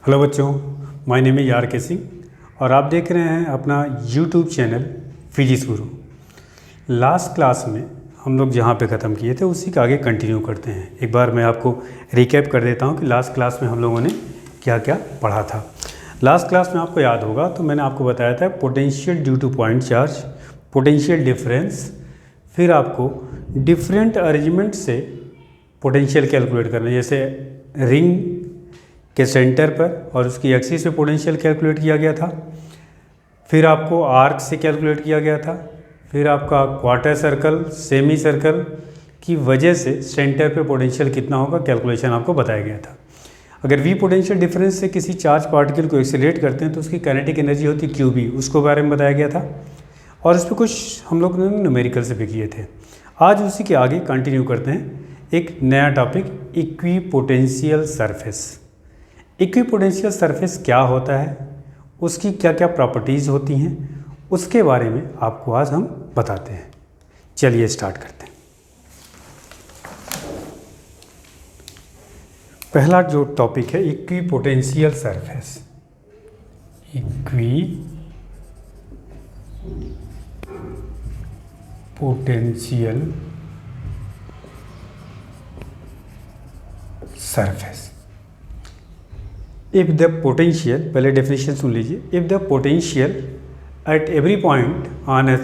Hello बच्चों, my name is are के सिंह और आप देख रहे हैं अपना यूट्यूब चैनल फिजिक्स गुरु। लास्ट क्लास में हम लोग जहाँ पे ख़त्म किए थे उसी का आगे कंटिन्यू करते हैं। एक बार मैं आपको रिकैप कर देता हूँ कि लास्ट क्लास में हम लोगों ने क्या क्या पढ़ा था। लास्ट क्लास में आपको याद होगा तो मैंने आपको बताया था potential due two point charge, potential difference, फिर आपको डिफरेंट अरेंजमेंट से पोटेंशियल कैलकुलेट करना, जैसे रिंग के सेंटर पर और उसकी एक्सिस पे पोटेंशियल कैलकुलेट किया गया था। फिर आपको आर्क से कैलकुलेट किया गया था। फिर आपका क्वार्टर सर्कल, सेमी सर्कल की वजह से सेंटर पे पोटेंशियल कितना होगा कैलकुलेशन आपको बताया गया था। अगर वी पोटेंशियल डिफरेंस से किसी चार्ज पार्टिकल को एक्सीलरेट करते हैं तो उसकी काइनेटिक एनर्जी होती है क्यू बी, उसको बारे में बताया गया था। और इस पर कुछ हम लोग ने न्यूमेरिकल से भी किए थे। आज उसी के आगे कंटिन्यू करते हैं एक नया topic, equipotential surface. Equipotential surface क्या होता है, उसकी क्या क्या प्रॉपर्टीज़ होती हैं, उसके बारे में आपको आज हम बताते हैं। चलिए स्टार्ट करते हैं। पहला जो टॉपिक है equipotential surface. Equipotential surface. If the potential, पहले डेफिनेशन सुन लीजिए, if the potential at every point on a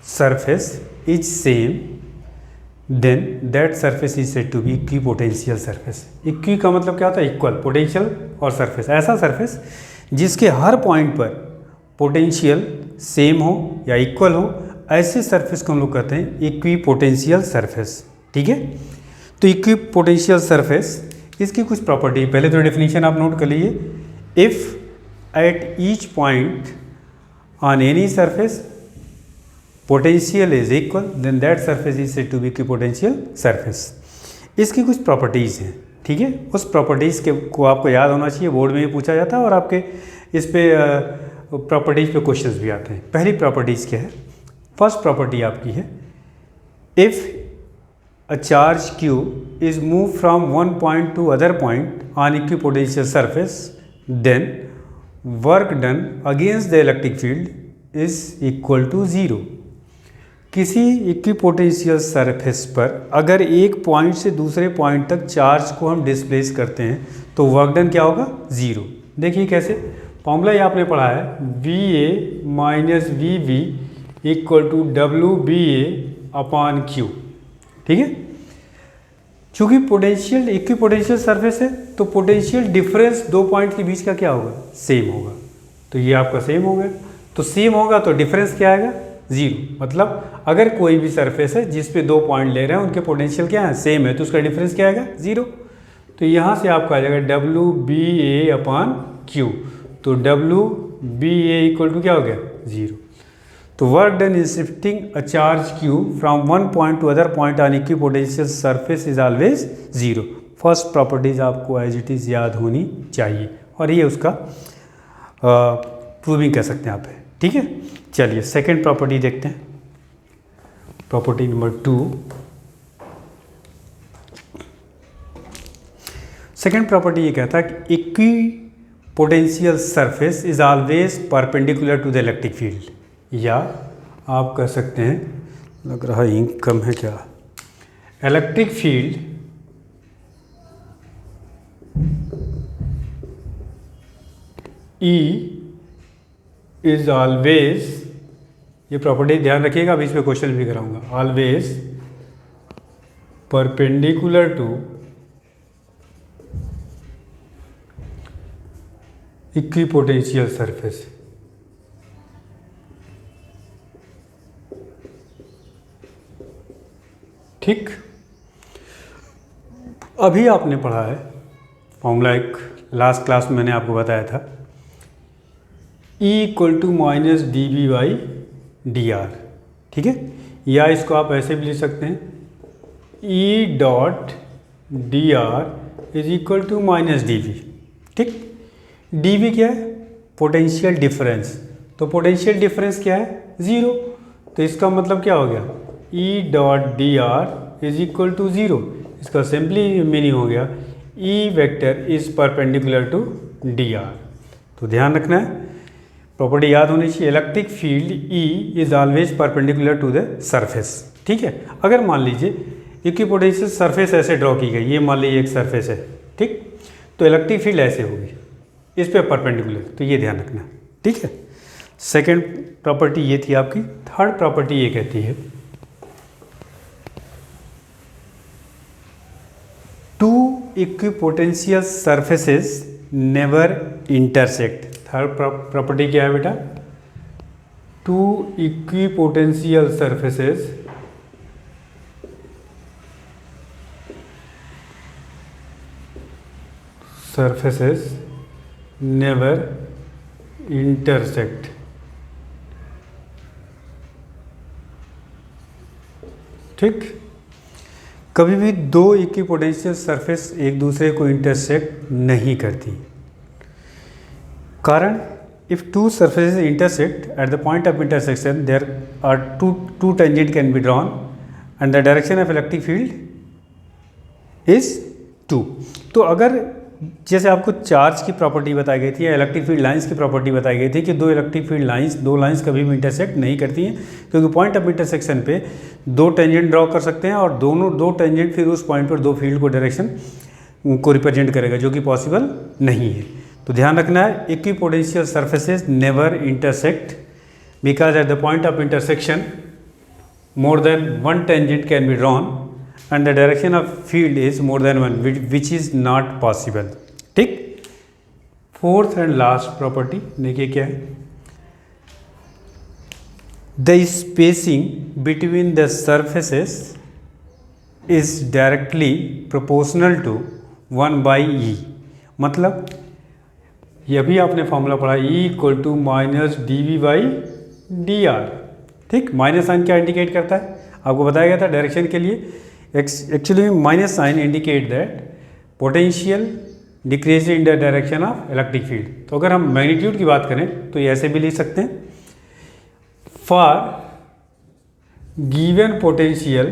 surface is same then that surface is said to be equipotential surface. Equi का मतलब क्या होता है? इक्वल, पोटेंशियल और surface, ऐसा सरफेस जिसके हर पॉइंट पर पोटेंशियल सेम हो या इक्वल हो, ऐसे सरफेस को हम लोग कहते हैं इक्विपोटेंशियल सरफेस। ठीक है, तो इक्विपोटेंशियल सरफेस, इसकी कुछ प्रॉपर्टी, पहले तो डेफिनेशन आप नोट कर लीजिए। If at each point on any surface potential is equal then that surface is said to be equipotential surface. इसकी कुछ प्रॉपर्टीज़ हैं। ठीक है, उस प्रॉपर्टीज़ के को आपको याद होना चाहिए, बोर्ड में भी पूछा जाता है और आपके इस पे प्रॉपर्टीज़ पे क्वेश्चंस भी आते हैं। पहली प्रॉपर्टीज़ क्या है? फर्स्ट प्रॉपर्टी आपकी है, if a charge q is moved from one point to other point on equipotential surface then work done against the electric field is equal to 0। किसी इक्विपोटेंशियल सरफेस पर अगर एक पॉइंट से दूसरे पॉइंट तक charge को हम डिस्प्लेस करते हैं तो वर्क डन क्या होगा? 0। देखिए कैसे, फॉर्मूला ये आपने पढ़ा है, V A minus V V equal to W B A upon Q. ठीक है, चूंकि पोटेंशियल इक्विपोटेंशियल सरफेस है तो पोटेंशियल डिफरेंस दो पॉइंट के बीच का क्या होगा? सेम होगा। तो ये आपका सेम हो गया, तो सेम होगा तो डिफरेंस क्या आएगा? 0। मतलब अगर कोई भी सरफेस है जिस पे दो पॉइंट ले रहे हैं उनके पोटेंशियल क्या है? सेम है, तो उसका डिफरेंस क्या आएगा? 0। तो यहाँ से आपका आ जाएगा W B A upon Q. तो W B A equal to क्या हो गया? 0। तो work done in shifting a charge q from one point to other point on equipotential surface is always 0। First properties आपको एज इट इज़ याद होनी चाहिए और ये उसका प्रूविंग कह सकते हैं आप। ठीक है, चलिए सेकंड प्रॉपर्टी देखते हैं, प्रॉपर्टी नंबर 2। सेकंड प्रॉपर्टी ये कहता है कि equipotential surface is always perpendicular to the electric field, या आप कह सकते हैं, लग रहा है इंक कम है क्या, electric field E is always, ये प्रॉपर्टी ध्यान रखिएगा, अभी इस पे क्वेश्चन भी कराऊंगा, always perpendicular to equipotential surface. ठीक, अभी आपने पढ़ा है फॉर्मूला, एक लास्ट क्लास में मैंने आपको बताया था, E equal to minus D B by D R. ठीक है, या इसको आप ऐसे भी लिख सकते हैं, E dot D R is equal to minus D V. ठीक, डी वी क्या है? Potential difference. तो पोटेंशियल डिफरेंस क्या है? 0। तो इसका मतलब क्या हो गया? E dot D R is equal to 0। इसका सिंपली मीनिंग हो गया E vector is perpendicular to dr। तो ध्यान रखना है, प्रॉपर्टी याद होनी चाहिए, electric field E is always perpendicular to the surface. ठीक है, अगर मान लीजिए इक्विपोटेंशियल सरफेस ऐसे ड्रॉ की गई, ये मान लीजिए एक सरफेस है, ठीक, तो इलेक्ट्रिक फील्ड ऐसे होगी इस पे परपेंडिकुलर, तो ये ध्यान रखना। ठीक है, सेकंड प्रॉपर्टी ये थी आपकी। थर्ड प्रॉपर्टी ये कहती है two equipotential surfaces never intersect. Third property क्या है बेटा? Two equipotential surfaces never intersect। ठीक, कभी भी दो इक्विपोटेंशियल सरफेस एक दूसरे को इंटरसेक्ट नहीं करती। कारण, if two surfaces intersect at the point of intersection there are two tangent can be drawn and the direction of electric field is 2। तो अगर जैसे आपको चार्ज की प्रॉपर्टी बताई गई थी या इलेक्ट्रिक फील्ड लाइंस की प्रॉपर्टी बताई गई थी कि दो इलेक्ट्रिक फील्ड लाइंस, दो लाइंस कभी भी इंटरसेक्ट नहीं करती हैं, क्योंकि पॉइंट ऑफ इंटरसेक्शन पे दो टेंजेंट ड्रॉ कर सकते हैं और दोनों दो टेंजेंट फिर उस पॉइंट पर दो फील्ड को डायरेक्शन को रिप्रेजेंट करेगा, जो कि पॉसिबल नहीं है। तो ध्यान रखना है, equipotential surfaces never intersect because at the point of intersection more than one tangent can be drawn and the direction of field is more than one, which is not possible। ठीक, fourth and last property देखिए क्या है, the spacing between the surfaces is directly proportional to 1/e। मतलब ये भी आपने formula पढ़ा, E equal to minus dV/dr। ठीक, माइनस साइन क्या इंडिकेट करता है? आपको बताया गया था डायरेक्शन के लिए, actually minus sign indicate that potential decrease in the direction of electric field. तो अगर हम मैग्नीट्यूड की बात करें तो ये ऐसे भी लिख सकते हैं, for given potential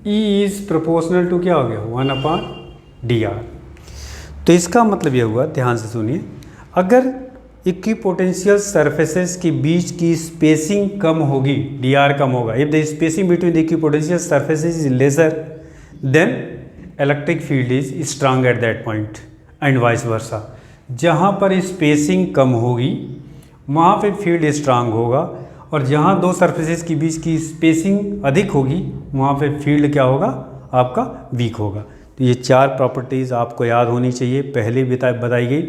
E is proportional to क्या हो गया 1/dr। तो इसका मतलब ये हुआ, ध्यान से सुनिए, अगर इक्विपोटेंशियल सरफेसेस के बीच की स्पेसिंग कम होगी, dr कम होगा, if the spacing between the equipotential surfaces is lesser than electric field is strong at that point and vice versa. जहाँ पर स्पेसिंग कम होगी वहाँ पे फील्ड स्ट्रांग होगा, और जहाँ दो सरफेसेस के बीच की स्पेसिंग अधिक होगी वहाँ पे फील्ड क्या होगा आपका वीक होगा। तो ये चार प्रॉपर्टीज़ आपको याद होनी चाहिए। पहले बताई गई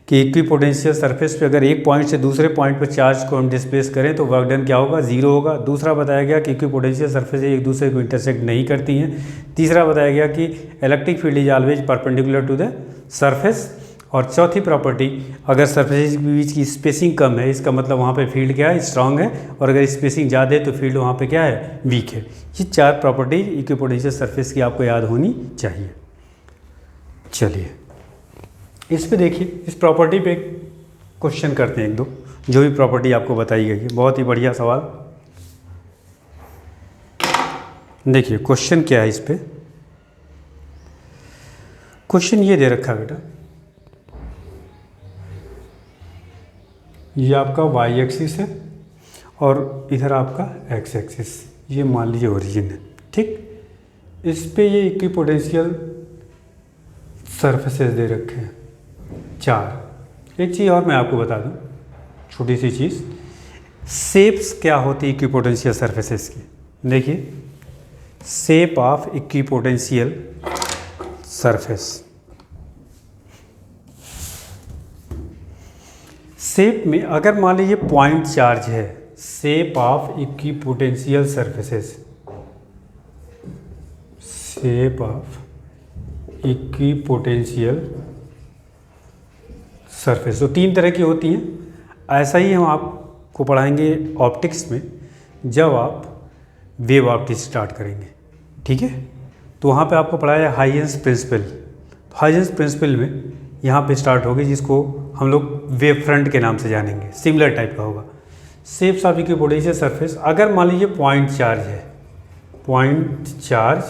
कि इक्विपोटेंशियल सरफेस पे अगर एक पॉइंट से दूसरे पॉइंट पर चार्ज को हम डिस्प्लेस करें तो वर्क डन क्या होगा, जीरो होगा। दूसरा बताया गया कि इक्विपोटेंशियल सरफेस एक दूसरे को इंटरसेक्ट नहीं करती हैं। तीसरा बताया गया कि electric field is always perpendicular to the surface. और चौथी प्रॉपर्टी, अगर सरफेस के बीच की स्पेसिंग कम है इसका मतलब वहाँ पे फील्ड क्या है, स्ट्रांग है, और अगर स्पेसिंग ज़्यादा है तो फील्ड वहाँ पे क्या है, वीक है। ये चार प्रॉपर्टी इक्विपोटेंशियल सरफेस की आपको याद होनी चाहिए। चलिए इस पे देखिए, इस प्रॉपर्टी पे क्वेश्चन करते हैं एक दो, जो भी प्रॉपर्टी आपको बताई गई है। बहुत ही बढ़िया सवाल। देखिए क्वेश्चन क्या है इस पे। क्वेश्चन ये दे रखा है बेटा, ये आपका वाई एक्सिस है और इधर आपका एक्स एक्सिस, ये मान लीजिए ओरिजिन है, ठीक। इस पे ये इक्विपोटेंशियल सरफेसेस दे रखे हैं चार। एक चीज़ और मैं आपको बता दूं, छोटी सी चीज़, शेप्स क्या होती है इक्विपोटेंशियल सरफेसेस की। देखिए shape of equipotential surface, shape में अगर मान लीजिए पॉइंट चार्ज है, shape of equipotential surfaces, shape of equipotential surface तो तीन तरह की होती हैं। ऐसा ही हम आपको पढ़ाएंगे ऑप्टिक्स में जब आप वेव ऑप्टिक्स स्टार्ट करेंगे, ठीक है। तो वहाँ पे आपको पढ़ाया हाइजेंस प्रिंसिपल। हाइजेंस प्रिंसिपल में यहाँ पे स्टार्ट होगी, जिसको हम लोग वेव फ्रंट के नाम से जानेंगे, सिमिलर टाइप का होगा। शेप्स ऑफ इक्विपोटेंशियल सरफेस, अगर मान लीजिए पॉइंट चार्ज है, पॉइंट चार्ज,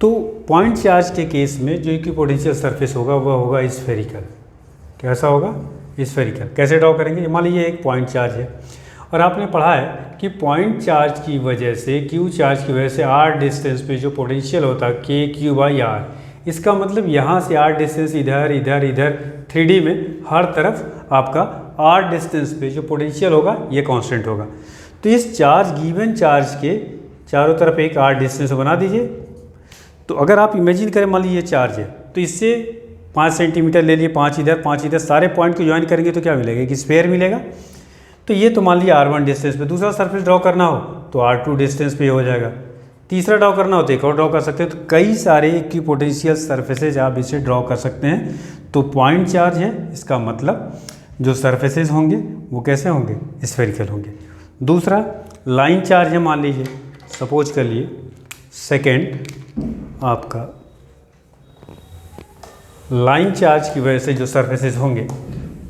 तो पॉइंट चार्ज के केस में जो इक्विपोटेंशियल सरफेस होगा वह होगा स्फेरिकल। कैसा होगा? स्फेरिकल। कैसे ड्रॉ करेंगे? मान लीजिए एक पॉइंट चार्ज है और आपने पढ़ा है कि पॉइंट चार्ज की वजह से, क्यू चार्ज की वजह से आर डिस्टेंस पे जो पोटेंशियल होता है के क्यू बाई आर, इसका मतलब यहाँ से आर डिस्टेंस इधर इधर इधर 3D में हर तरफ आपका आर डिस्टेंस पे जो पोटेंशियल होगा ये कांस्टेंट होगा। तो इस चार्ज गिवन चार्ज के चारों तरफ एक आर डिस्टेंस बना दीजिए। तो अगर आप इमेजिन करें, मान लीजिए चार्ज है तो इससे 5 सेंटीमीटर ले लिए, 5 इधर, सारे पॉइंट को ज्वाइन करेंगे तो क्या मिलेगा? एक स्फीयर मिलेगा। तो ये तो मान लीजिए R1 डिस्टेंस पे। दूसरा सरफेस ड्रॉ करना हो तो R2 डिस्टेंस पे हो जाएगा। तीसरा ड्रॉ करना हो तो एक और ड्रॉ कर सकते हैं। तो कई सारे इक्विपोटेंशियल सरफेसेज आप इसे ड्रॉ कर सकते हैं। तो पॉइंट चार्ज है, इसका मतलब जो सरफेसेज होंगे वो कैसे होंगे? स्फेरिकल होंगे। दूसरा लाइन चार्ज है, मान लीजिए सपोज कर लिए सेकेंड आपका लाइन चार्ज की वजह से जो सरफेसेज होंगे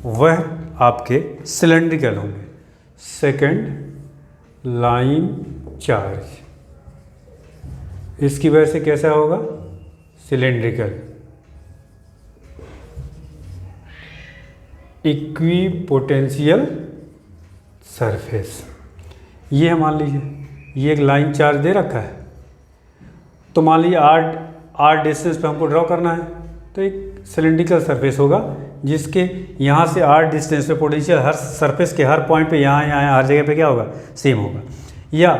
वह आपके सिलेंड्रिकल होंगे। सेकंड लाइन चार्ज, इसकी वजह से कैसा होगा? सिलेंड्रिकल। इक्विपोटेंशियल सरफेस, ये है मान लीजिए ये एक लाइन चार्ज दे रखा है। तो मान लीजिए आर डिस्टेंस पे हमको ड्रॉ करना है तो एक सिलेंड्रिकल सरफेस होगा जिसके यहाँ से आर डिस्टेंस पे पोटेंशियल हर सरफेस के हर पॉइंट पे यहाँ हर जगह पे क्या होगा? सेम होगा। या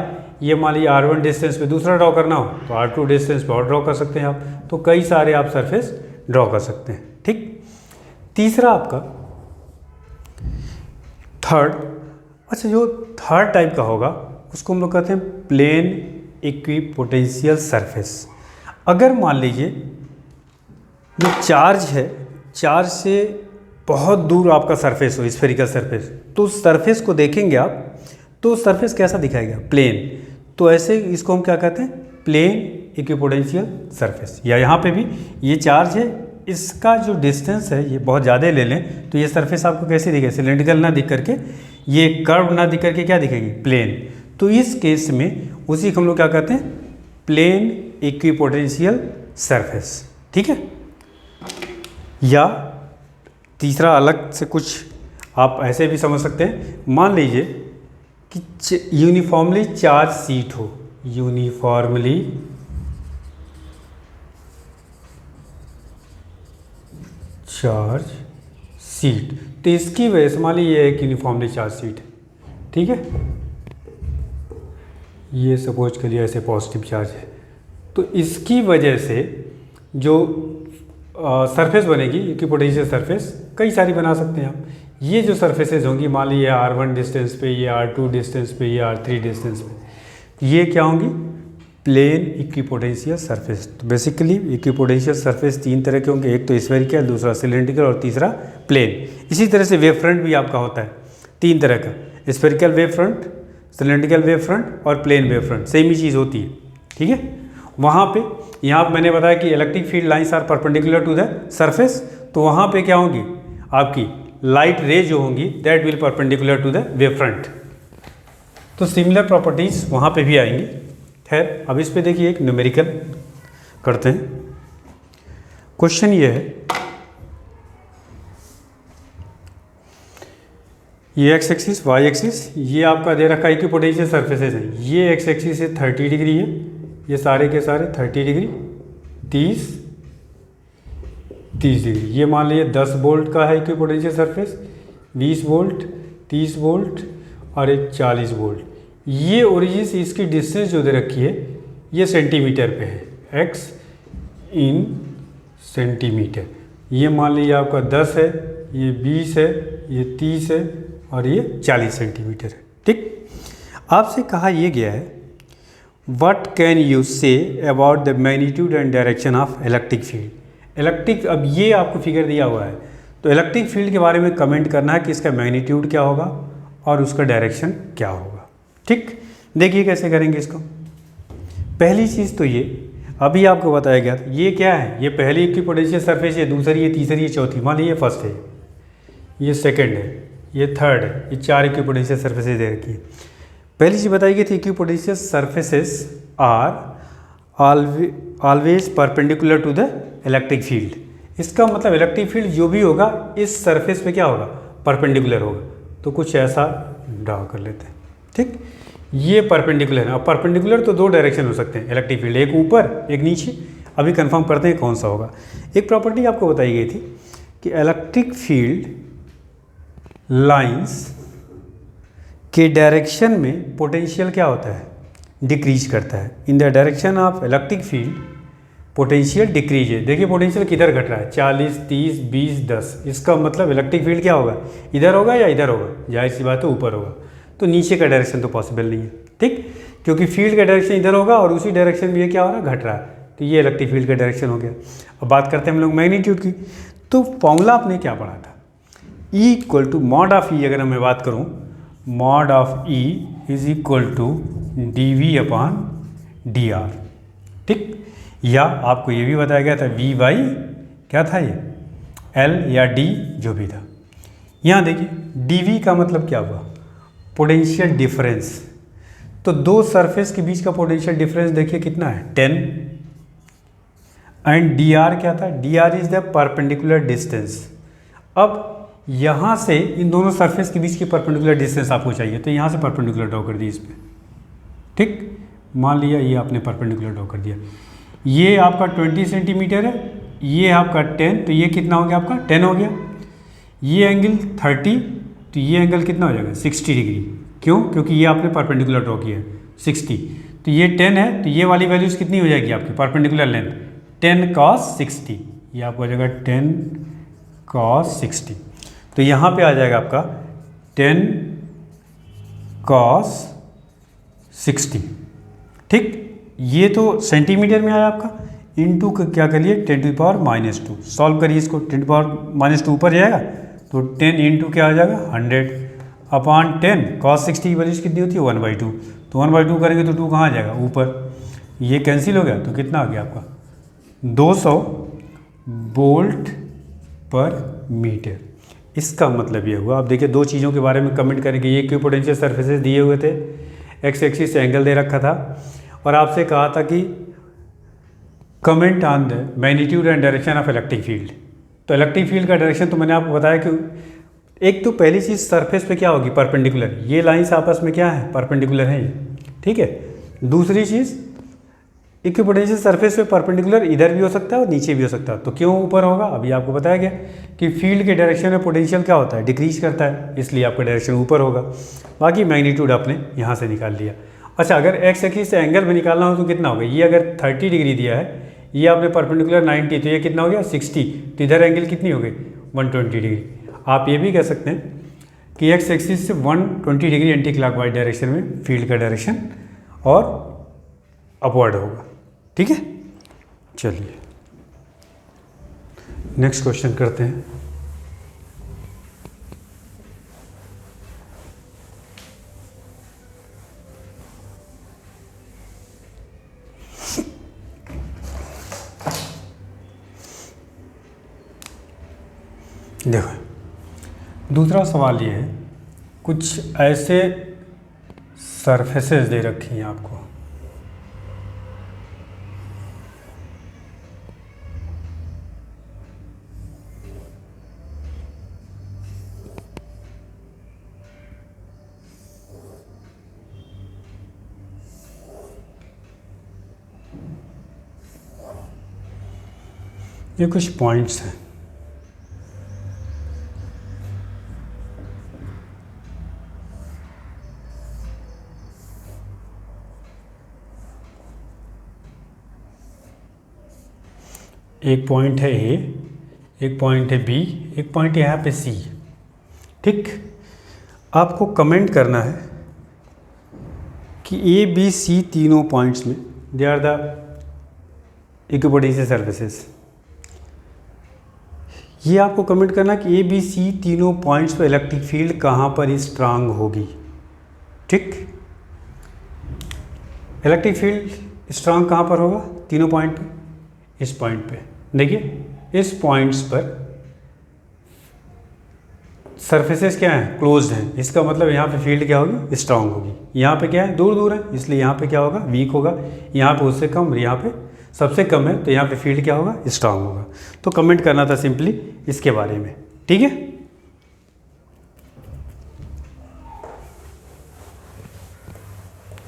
ये मान लीजिए R1 डिस्टेंस पे दूसरा ड्रॉ करना हो तो R2 डिस्टेंस पे और ड्रॉ कर सकते हैं आप। तो कई सारे आप सरफेस ड्रॉ कर सकते हैं। ठीक। तीसरा आपका थर्ड, अच्छा जो थर्ड टाइप का होगा उसको हम लोग कहते हैं प्लेन इक्विपोटेंशियल सरफेस। अगर मान लीजिए जो चार्ज है, चार्ज से बहुत दूर आपका सरफेस हो, स्फेरिकल सरफेस, तो उस सरफेस को देखेंगे आप तो सरफेस कैसा दिखाएगा? प्लेन। तो ऐसे इसको हम क्या कहते हैं? Plane equipotential surface. या यहाँ पे भी ये चार्ज है, इसका जो डिस्टेंस है ये बहुत ज़्यादा ले लें तो ये सरफेस आपको कैसे दिखेगा? सिलेंड्रिकल ना दिख करके, ये कर्व ना दिख करके क्या दिखेगी? प्लेन। तो इस केस में उसी को हम लोग क्या कहते हैं? Plane equipotential surface. ठीक है। या तीसरा अलग से कुछ आप ऐसे भी समझ सकते हैं। मान लीजिए कि यूनिफॉर्मली चार्ज शीट हो, यूनिफॉर्मली चार्ज शीट, तो इसकी वजह से मान लीजिए एक यूनिफॉर्मली चार्ज शीट है। ठीक है, ये सपोज करिए ऐसे पॉजिटिव चार्ज है, तो इसकी वजह से जो सरफेस बनेगी इक्विपोटेंशियल सरफेस, कई सारी बना सकते हैं आप। ये जो सरफेसेज होंगी मान लीजिए R1 डिस्टेंस पे, ये R2 डिस्टेंस पे, ये R3 डिस्टेंस पे, ये क्या होंगी? Plane equipotential surface. तो बेसिकली इक्विपोटेंशियल सरफेस तीन तरह के होंगे, एक तो स्फेरिकल, दूसरा सिलेंड्रिकल और तीसरा प्लेन। इसी तरह से वेव फ्रंट भी आपका होता है तीन तरह का, spherical wave front, cylindrical wave front और प्लेन वेव फ्रंट, सेम ही चीज़ होती है। ठीक है, वहाँ पे यहाँ मैंने बताया कि electric field lines are perpendicular to the surface, तो वहाँ पे क्या होंगी? आपकी लाइट रे जो होंगी that will perpendicular to the wave front. तो सिमिलर प्रॉपर्टीज़ वहाँ पे भी आएंगी। खैर, अब इस पे देखिए एक न्यूमेरिकल करते हैं। क्वेश्चन ये है, ये एक्स एक्सिस, वाई एक्सिस, ये आपका दे रखा है इक्विपोटेंशियल सरफेसेज है। ये एक्स एक्सिस से 30 डिग्री है, ये सारे के सारे 30 डिग्री, 30 डिग्री। ये मान लीजिए 10 वोल्ट का है इक्विपोटेंशियल सरफेस, 20 वोल्ट, 30 वोल्ट और एक 40 वोल्ट। ये ओरिजिन से इसकी डिस्टेंस जो दे रखी है ये सेंटीमीटर पे है, x इन सेंटीमीटर। ये मान लीजिए आपका 10 है, ये 20 है, ये 30 है और ये 40 सेंटीमीटर है। ठीक, आपसे कहा यह गया है what can you say about the magnitude and direction of electric field. Electric, अब ये आपको फिगर दिया हुआ है तो इलेक्ट्रिक फील्ड के बारे में कमेंट करना है कि इसका मैग्नीट्यूड क्या होगा और उसका डायरेक्शन क्या होगा। ठीक, देखिए कैसे करेंगे इसको। पहली चीज़ तो ये अभी आपको बताया गया था, ये क्या है? ये पहली इक्विपोटेंशियल सरफेस है, दूसरी है, तीसरी है, चौथी। मान लीजिए ये फर्स्ट है, ये सेकंड है, ये थर्ड है, ये 4 इक्विपोटेंशियल सरफेसेज दे रखी है। पहली चीज़ बताई गई थी equipotential surfaces are always perpendicular to the electric field. इसका मतलब इलेक्ट्रिक फील्ड जो भी होगा इस सरफेस पे क्या होगा, परपेंडिकुलर होगा। तो कुछ ऐसा ड्रा कर लेते हैं, ठीक। ये परपेंडिकुलर है। अब परपेंडिकुलर तो दो डायरेक्शन हो सकते हैं इलेक्ट्रिक फील्ड, एक ऊपर एक नीचे। अभी कंफर्म करते हैं कौन सा होगा। एक प्रॉपर्टी आपको बताई गई थी कि इलेक्ट्रिक फील्ड लाइंस के डायरेक्शन में पोटेंशियल क्या होता है, डिक्रीज करता है। इन the direction of electric field potential decrease है। देखिए पोटेंशियल किधर घट रहा है, 40, 30, 20, 10। इसका मतलब इलेक्ट्रिक फील्ड क्या होगा, इधर होगा या इधर होगा, जाहिर सी बात है ऊपर होगा। तो नीचे का डायरेक्शन तो पॉसिबल नहीं है, ठीक, क्योंकि फील्ड का डायरेक्शन इधर होगा और उसी डायरेक्शन में ये क्या हो रहा है, घट रहा है। तो ये इलेक्ट्रिक फील्ड का डायरेक्शन हो गया। अब बात करते हैं हम लोग मैग्नीट्यूड की। तो फॉर्मूला आपने क्या पढ़ा था, E equal to mod of E। अगर मैं बात करूँ, mod of E is equal to dV upon dr, ठीक। या आपको ये भी बताया गया था V बाई क्या था, ये L या D जो भी था। यहाँ देखिए dV का मतलब क्या हुआ, पोटेंशियल डिफरेंस। तो दो सरफेस के बीच का पोटेंशियल डिफरेंस देखिए कितना है, 10। एंड dr क्या था, dr is the perpendicular distance. अब यहाँ से इन दोनों सरफेस के बीच की परपेंडिकुलर डिस्टेंस आपको चाहिए, तो यहाँ से परपेंडिकुलर ड्रॉ कर दी इस पर, ठीक। मान लिया ये आपने परपेंडिकुलर ड्रॉ कर दिया। ये आपका 20 सेंटीमीटर है, ये आपका 10, तो ये कितना हो गया आपका 10 हो गया। ये एंगल 30, तो ये एंगल कितना हो जाएगा 60 डिग्री। क्यों, क्योंकि ये आपने परपेंडिकुलर ड्रॉ किया है 60। तो ये 10 है, तो ये वाली वैल्यूज़ कितनी हो जाएगी आपकी परपेंडिकुलर लेंथ, 10 cos 60। ये आपको हो जाएगा 10 cos 60। तो यहाँ पे आ जाएगा आपका 10 cos 60, ठीक। ये तो सेंटीमीटर में आया आपका, इनटू क्या करिए 10 टू द पावर -2। सॉल्व करिए इसको, 10 टू द पावर -2 ऊपर जाएगा, तो 10 इंटू क्या हो जाएगा 100 अपॉन 10 cos 60 की वैल्यूज कितनी होती है 1/2। तो 1/2 करेंगे तो 2 कहाँ आ जाएगा ऊपर, ये कैंसिल हो गया। तो कितना आ गया आपका 200 वोल्ट पर मीटर। इसका मतलब ये हुआ, आप देखिए दो चीज़ों के बारे में कमेंट करेंगे। ये क्यों पोटेंशियल सर्फेसेस दिए हुए थे, एक्स एक्सिस से एंगल दे रखा था और आपसे कहा था कि comment on the magnitude and direction of electric field. तो इलेक्ट्रिक फील्ड का डायरेक्शन तो मैंने आपको बताया कि एक तो पहली चीज़ सरफेस पे क्या होगी परपेंडिकुलर, ये लाइंस आपस में क्या है परपेंडिकुलर है ये, ठीक है। दूसरी चीज़ इक्विपोटेंशियल सरफेस पे परपेंडिकुलर इधर भी हो सकता है और नीचे भी हो सकता है। तो क्यों ऊपर होगा, अभी आपको बताया गया कि फील्ड के डायरेक्शन में पोटेंशियल क्या होता है डिक्रीज करता है, इसलिए आपका डायरेक्शन ऊपर होगा। बाकी मैग्नीट्यूड आपने यहाँ से निकाल लिया। अच्छा, अगर एक्स एक्सिस से एंगल में निकालना हो तो कितना होगा, ये अगर 30 डिग्री दिया है, ये आपने परपेंडिकुलर 90, तो ये कितना हो गया 60, तो इधर एंगल कितनी हो गई 120 डिग्री। आप ये भी कह सकते हैं कि एक्स एक्सिस से 120 डिग्री एंटी क्लॉकवाइज डायरेक्शन में फील्ड का डायरेक्शन और अपवर्ड होगा, ठीक है। चलिए नेक्स्ट क्वेश्चन करते हैं। देखो दूसरा सवाल ये है, कुछ ऐसे सरफेसेस दे रखी हैं आपको, ये कुछ पॉइंट्स हैं। एक पॉइंट है ए, एक पॉइंट है बी, एक पॉइंट है यहाँ पे सी, ठीक। आपको कमेंट करना है कि ए बी सी तीनों पॉइंट्स में they are the equipotential surfaces. ये आपको कमेंट करना कि ए बी सी तीनों पॉइंट्स पर इलेक्ट्रिक फील्ड कहाँ पर स्ट्रांग होगी, ठीक। इलेक्ट्रिक फील्ड स्ट्रांग कहाँ पर होगा तीनों पॉइंट पे, इस पॉइंट पे। देखिए इस पॉइंट्स पर सरफेसेस क्या हैं, क्लोज्ड हैं, इसका मतलब यहाँ पे फील्ड क्या होगी, स्ट्रांग होगी। यहाँ पे क्या है, दूर दूर है, इसलिए यहाँ पे क्या होगा, वीक होगा। यहाँ पे उससे कम, यहाँ पे सबसे कम है, तो यहाँ पे फील्ड क्या होगा, स्ट्रांग होगा। तो कमेंट करना था सिंपली इसके बारे में, ठीक है।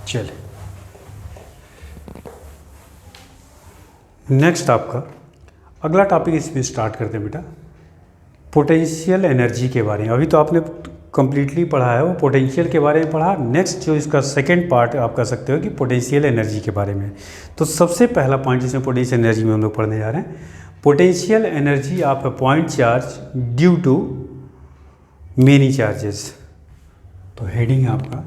चलिए नेक्स्ट आपका अगला टॉपिक इसमें स्टार्ट करते हैं बेटा, पोटेंशियल एनर्जी के बारे में। अभी तो आपने कंप्लीटली पढ़ा है, वो पोटेंशियल के बारे में पढ़ा। नेक्स्ट जो इसका सेकंड पार्ट आप कर सकते हो कि पोटेंशियल एनर्जी के बारे में। तो सबसे पहला पॉइंट जिसमें पोटेंशियल एनर्जी में हम लोग पढ़ने जा रहे हैं, potential energy of a point charge due to many charges. तो हेडिंग आपका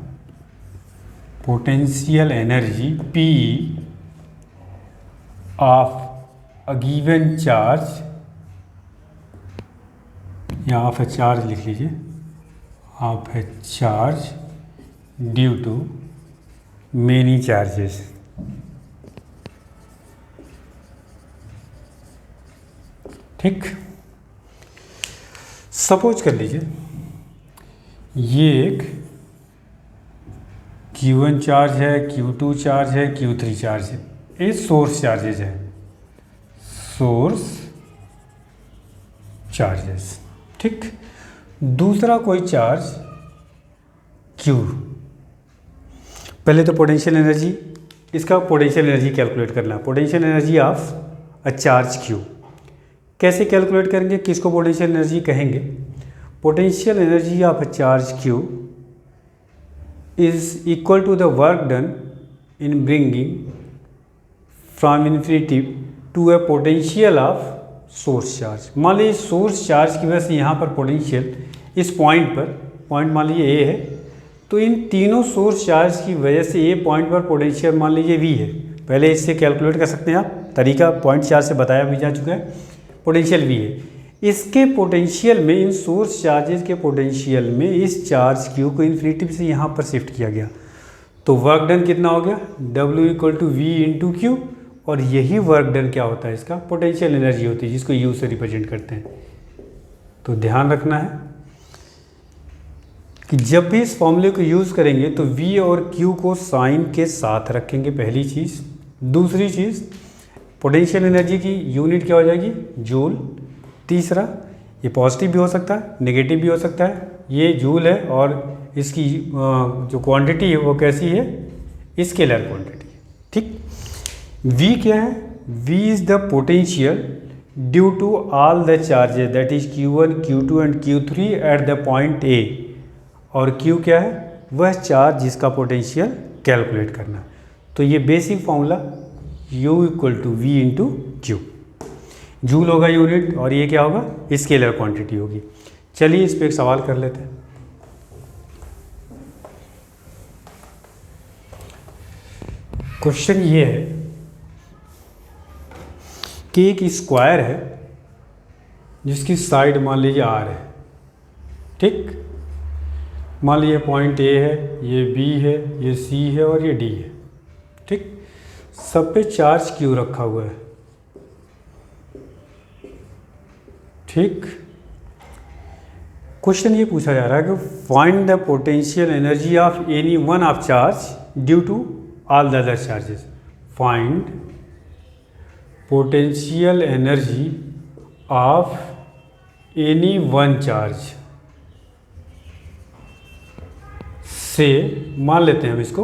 potential energy P of a given charge, या ऑफ ए चार्ज लिख लीजिए, of a charge due to many charges. ठीक, सपोज कर लीजिए ये एक Q1 चार्ज है, Q2 चार्ज है, Q3 चार्ज है, ये सोर्स चार्जेज है, सोर्स चार्जेस। ठीक, दूसरा कोई चार्ज Q। पहले तो पोटेंशियल एनर्जी, इसका पोटेंशियल एनर्जी कैलकुलेट करना है। Potential energy of a charge Q कैसे कैलकुलेट करेंगे, किसको पोटेंशियल एनर्जी कहेंगे? Potential energy of a charge Q is equal to the work done in bringing from infinity to a potential of source charge. मान लीजिए source charge की वजह से यहाँ पर पोटेंशियल इस पॉइंट पर, पॉइंट मान लीजिए ए है, तो इन तीनों सोर्स चार्ज की वजह से ए पॉइंट पर पोटेंशियल मान लीजिए वी है। पहले इससे कैलकुलेट कर सकते हैं आप, तरीका पॉइंट चार्ज से बताया भी जा चुका है। पोटेंशियल वी है, इसके पोटेंशियल में, इन सोर्स चार्जेस के पोटेंशियल में इस चार्ज क्यू को इन्फिनिटी से यहाँ पर शिफ्ट किया गया, तो वर्क डन कितना हो गया, W equal to V into Q. और यही वर्क डन क्या होता है, इसका पोटेंशियल एनर्जी होती है, जिसको U से रिप्रेजेंट करते हैं। तो ध्यान रखना है कि जब भी इस फॉर्मूले को यूज़ करेंगे तो V और Q को साइन के साथ रखेंगे, पहली चीज़। दूसरी चीज़, पोटेंशियल एनर्जी की यूनिट क्या हो जाएगी, जूल। तीसरा, ये पॉजिटिव भी हो सकता है, नेगेटिव भी हो सकता है, ये जूल है, और इसकी जो क्वांटिटी है वो कैसी है, स्केलर क्वांटिटी। ठीक, V क्या है, V is the potential due to all the charges that is Q1, Q2 and Q3 at the point A। और Q क्या है, वह चार्ज जिसका पोटेंशियल कैलकुलेट करना। तो ये basic formula U equal to V into Q, joule होगा unit, और ये क्या होगा, स्केलर क्वांटिटी होगी। चलिए इस पर एक सवाल कर लेते हैं। क्वेश्चन ये है कि एक स्क्वायर है जिसकी साइड मान लीजिए R है। ठीक, मान लीजिए पॉइंट A है, ये B है, ये C है और ये D है। ठीक, सब पे चार्ज Q रखा हुआ है। ठीक, क्वेश्चन ये पूछा जा रहा है कि find the potential energy of any one of charge due to all the other charges. Find potential energy of any one charge से, मान लेते हैं हम इसको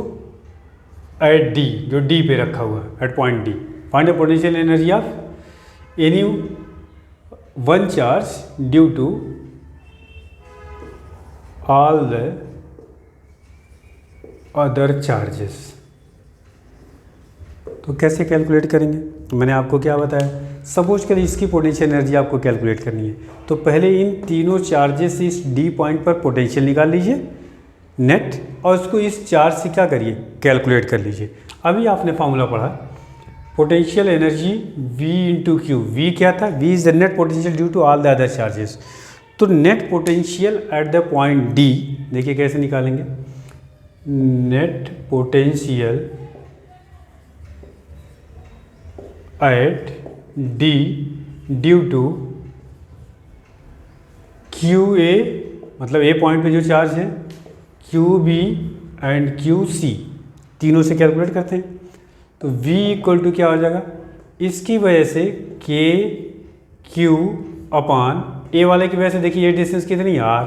एट डी, जो डी पे रखा हुआ है, at point D. Find the potential energy of any one charge due to all the other charges. तो कैसे कैलकुलेट करेंगे, तो मैंने आपको क्या बताया, सपोज करिए इसकी पोटेंशियल एनर्जी आपको कैलकुलेट करनी है। तो पहले इन तीनों चार्जेस से इस डी पॉइंट पर पोटेंशियल निकाल लीजिए नेट, और उसको इस चार्ज से क्या करिए, कैलकुलेट कर लीजिए। अभी आपने फार्मूला पढ़ा, potential energy V into Q. V क्या था, V is the net potential due to all the other charges. तो net potential at the point D, देखिए कैसे निकालेंगे, net potential at D due to QA मतलब A point पे जो charge है Q B and Q C तीनों से कैलकुलेट करते हैं। तो v इक्वल टू क्या हो जाएगा, इसकी वजह से के क्यू अपान ए वाले की वजह से देखिए ये डिस्टेंस कितनी r,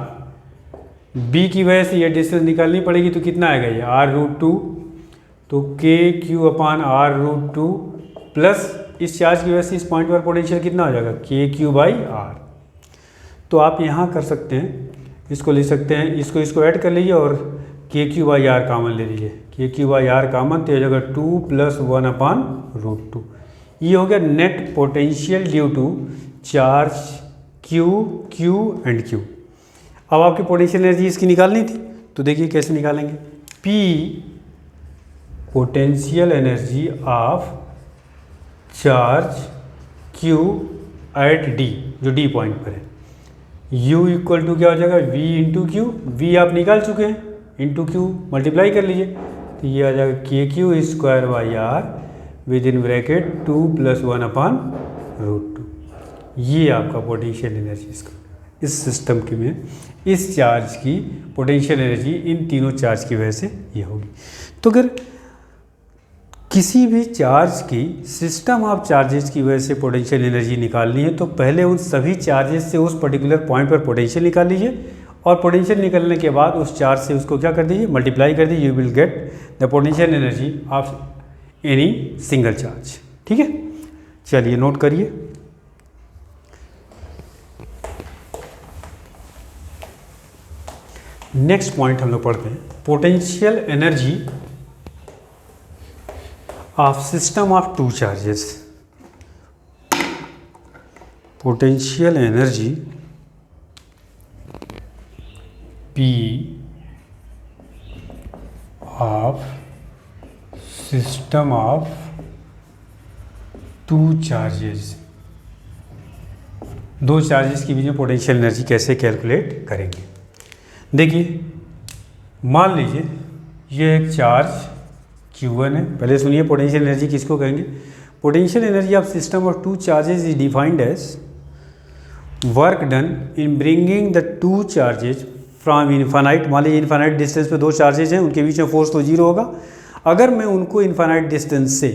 b की वजह से ये डिस्टेंस निकालनी पड़ेगी तो कितना आएगा ये r√2, तो के क्यू अपान r√2 प्लस इस चार्ज की वजह से इस पॉइंट पर पोटेंशियल कितना हो जाएगा के क्यू बाई आर। तो आप यहाँ कर सकते हैं, इसको ले सकते हैं, इसको ऐड कर लीजिए और के क्यू बाई आर कामन ले लीजिए, के क्यू बाई आर कामन तो हो जाएगा 2 + 1/√2। ये हो गया net potential due to charge Q and Q. अब आपकी पोटेंशियल एनर्जी इसकी निकालनी थी, तो देखिए कैसे निकालेंगे। P potential energy of charge Q at D, जो D पॉइंट पर है, U इक्वल टू क्या हो जाएगा V इंटू क्यू, V आप निकाल चुके हैं, इंटू क्यू मल्टीप्लाई कर लीजिए तो ये आ जाएगा K Q square by R within bracket 2 + 1/√2। ये आपका पोटेंशियल एनर्जी इसका, इस सिस्टम के में इस चार्ज की पोटेंशियल एनर्जी इन तीनों चार्ज की वजह से ये होगी। तो अगर किसी भी चार्ज की सिस्टम ऑफ चार्जेस की वजह से पोटेंशियल एनर्जी निकालनी है तो पहले उन सभी चार्जेस से उस पर्टिकुलर पॉइंट पर पोटेंशियल निकाल लीजिए और पोटेंशियल निकलने के बाद उस चार्ज से उसको क्या कर दीजिए, मल्टीप्लाई कर दीजिए, you will get the potential energy of any single charge. ठीक है, चलिए नोट करिए। नेक्स्ट पॉइंट हम लोग पढ़ते हैं, potential energy of system of two charges. Potential energy P of system of two charges, दो चार्जेस के बीच में पोटेंशियल एनर्जी कैसे कैलकुलेट करेंगे। देखिए मान लीजिए ये एक चार्ज Q1 है। पहले सुनिए पोटेंशियल एनर्जी किसको कहेंगे। Potential energy of system of two charges is defined as work done in bringing the two charges from infinite. मान लीजिए इन्फानाइट डिस्टेंस पे दो चार्जेज हैं, उनके बीच में फोर्स तो जीरो होगा। अगर मैं उनको इन्फानाइट डिस्टेंस से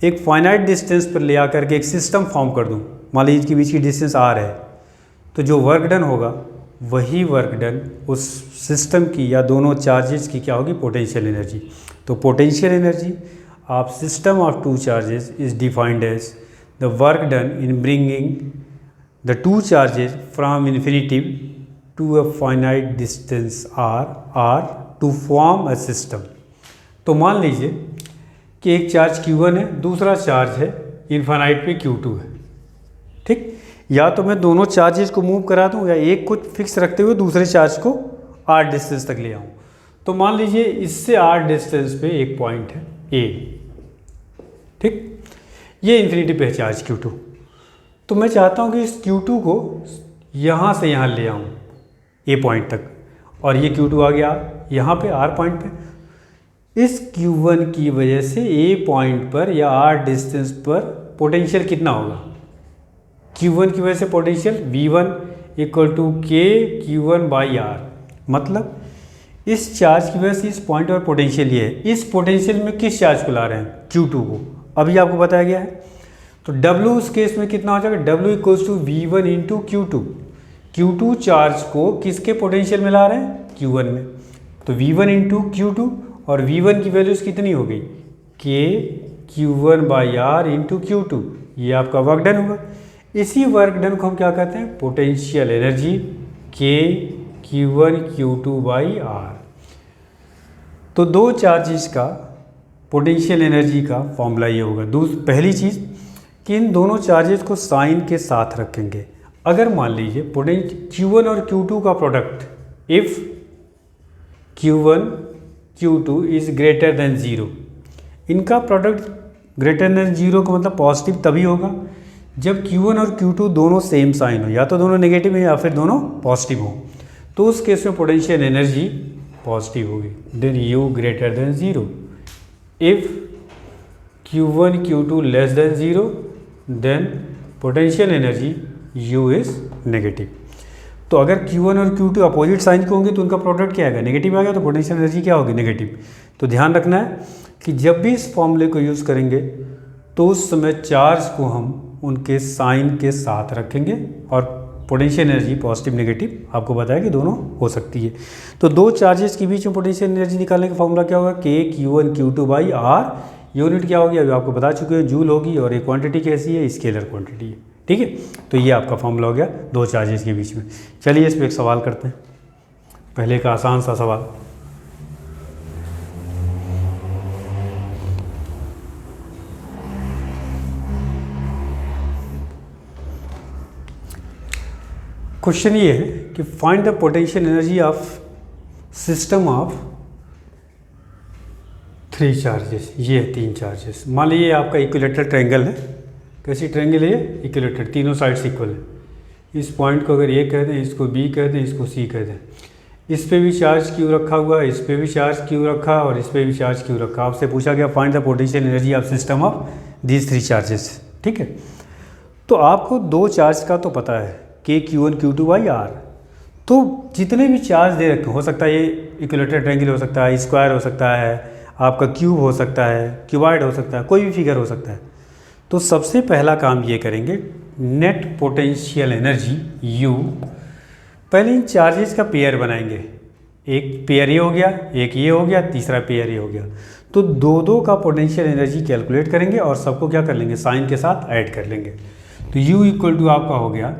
एक फाइनाइट डिस्टेंस पर ले आकर के एक सिस्टम फॉर्म कर दूं, मान लीजिए इनके बीच की डिस्टेंस r है, तो जो वर्क डन होगा वही वर्क डन उस सिस्टम की या दोनों चार्जेस की क्या होगी, पोटेंशियल एनर्जी। तो potential energy of system of two charges is defined as the work done in bringing the two charges from infinity to a finite distance r to form a system. तो मान लीजिए कि एक charge Q1 है, दूसरा charge है infinite पे Q2 है। ठीक, या तो मैं दोनों चार्जेस को मूव करा दूं या एक को फिक्स रखते हुए दूसरे चार्ज को r डिस्टेंस तक ले आऊं। तो मान लीजिए इससे r डिस्टेंस पे एक पॉइंट है A, ठीक, ये इन्फिनिटी पे है चार्ज Q2। तो मैं चाहता हूं कि इस Q2 को यहाँ से यहाँ ले आऊं A पॉइंट तक, और ये Q2 आ गया यहाँ पे R पॉइंट पे। इस Q1 की वजह से A पॉइंट पर या R डिस्टेंस पर पोटेंशियल कितना होगा, Q1 की वजह से पोटेंशियल V1 इक्वल टू के Q1 बाई R। मतलब इस चार्ज की वजह से इस पॉइंट पर पोटेंशियल ये है, इस पोटेंशियल में किस चार्ज को ला रहे हैं, Q2 को, अभी आपको बताया गया है। तो W उस केस में कितना हो जाएगा, W equals to V1 into Q2। Q2 charge को किसके पोटेंशियल में ला रहे हैं, Q1 में। तो V1 इंटू Q2 और V1 की वैल्यूज कितनी हो गई, के Q1 by R into Q2। ये आपका वर्क डन होगा। इसी वर्क डन को हम क्या कहते हैं, पोटेंशियल एनर्जी के Q1 Q2 बाई R। तो दो चार्जेस का पोटेंशियल एनर्जी का फॉर्मूला ये होगा। पहली चीज़ कि इन दोनों चार्जेस को साइन के साथ रखेंगे। अगर मान लीजिए Q1 और Q2 का product, if Q1 Q2 is greater than 0, इनका प्रोडक्ट ग्रेटर देन 0 का मतलब पॉजिटिव तभी होगा जब Q1 और Q2 दोनों सेम साइन हो, या तो दोनों नेगेटिव है या फिर दोनों पॉजिटिव हो। तो उस केस में पोटेंशियल एनर्जी पॉजिटिव होगी, then U greater than 0। If Q1 Q2 less than 0 then potential energy U is negative. तो तो अगर Q1 और Q2 अपोजिट साइन के होंगे तो उनका प्रोडक्ट क्या आएगा, नेगेटिव आएगा, तो पोटेंशियल एनर्जी क्या होगी, नेगेटिव। तो ध्यान रखना है कि जब भी इस फॉर्मूले को यूज़ करेंगे तो उस समय चार्ज को हम उनके साइन के साथ रखेंगे और पोटेंशियल एनर्जी पॉजिटिव नेगेटिव आपको बताया कि दोनों हो सकती है। तो दो चार्जेस के बीच में पोटेंशियल एनर्जी निकालने का फॉर्मूला क्या होगा, K(Q1Q2)/R। यूनिट क्या होगी अभी आपको बता चुके हैं, जूल होगी, और ये क्वांटिटी कैसी है, स्केलर क्वांटिटी है। ठीक है, तो ये आपका फॉर्मूला हो गया दो चार्जेस के बीच में। चलिए इस पर एक सवाल करते हैं, पहले का आसान सा सवाल। क्वेश्चन ये है कि find the potential energy of system of 3 charges. ये है 3 चार्जेस। मान लीजिए आपका इक्विलेटरल ट्रायंगल है। कैसी ट्रायंगल है ये, इक्विलेटरल, तीनों साइड्स इक्वल है। इस पॉइंट को अगर ए कह दें, इसको बी कह दें, इसको सी कह दें, इस पे भी चार्ज क्यू रखा हुआ है, इस पे भी चार्ज क्यू रखा और इस पे भी चार्ज क्यू रखा। आपसे पूछा गया find the potential energy of system of these 3 charges. ठीक है, तो आपको दो चार्ज का तो पता है, K(Q1Q2)/R। तो जितने भी चार्ज दे रखे हो सकता है, ये इक्विलेटरल ट्रायंगल हो सकता है, स्क्वायर हो सकता है, आपका क्यूब हो सकता है, क्यूबॉइड हो सकता है, कोई भी फिगर हो सकता है। तो सबसे पहला काम ये करेंगे, नेट पोटेंशियल एनर्जी U, पहले इन चार्जेस का पेयर बनाएंगे। एक पेयर ये हो गया, एक ये हो गया, तीसरा पेयर ये हो गया। तो दो का पोटेंशियल एनर्जी कैलकुलेट करेंगे और सबको क्या कर लेंगे, साइन के साथ ऐड कर लेंगे। तो U इक्वल टू आपका हो गया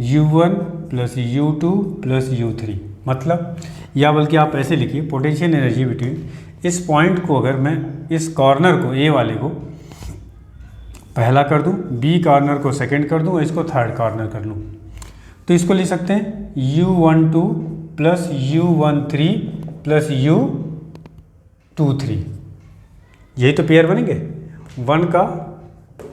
U1 + U2 + U3। मतलब, या बल्कि आप ऐसे लिखिए, पोटेंशियल एनर्जी बिटवीन, इस पॉइंट को अगर मैं इस कॉर्नर को, ए वाले को पहला कर दूं, बी कॉर्नर को सेकंड कर दूं और इसको थर्ड कॉर्नर कर लूं, तो इसको लिख सकते हैं U12 + U13 + U23। यही तो पेयर बनेंगे, 1 का